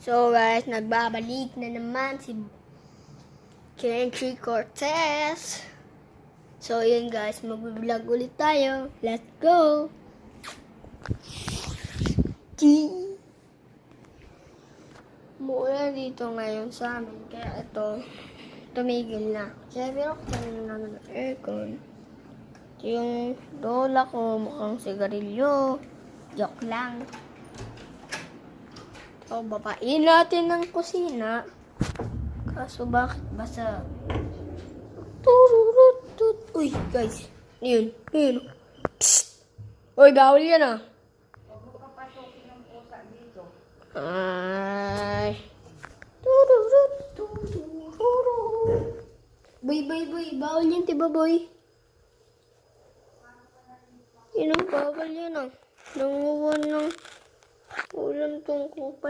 So guys, nagbabalik na naman si Kenchi Cortez. So yun guys, mag-vlog ulit tayo. Let's go! Muulan dito ngayon sa amin, kaya ito, tumigil na. Siyempre, ako na ng aircon. Yung lola ko, mukhang sigarilyo. Joke lang. So, babain natin ng kusina. Kaso bakit basa? Tururutut. Uy, guys. Yun. Yun. Psst. Uy, bawal yan ah. Huwag mo papasukin ang pusa dito. Ay. Tururut. Tururut. Boy. Bawal yan, tiba boy. Yun ang bawal yan ah. Nanguwan ng ulam tong kupay.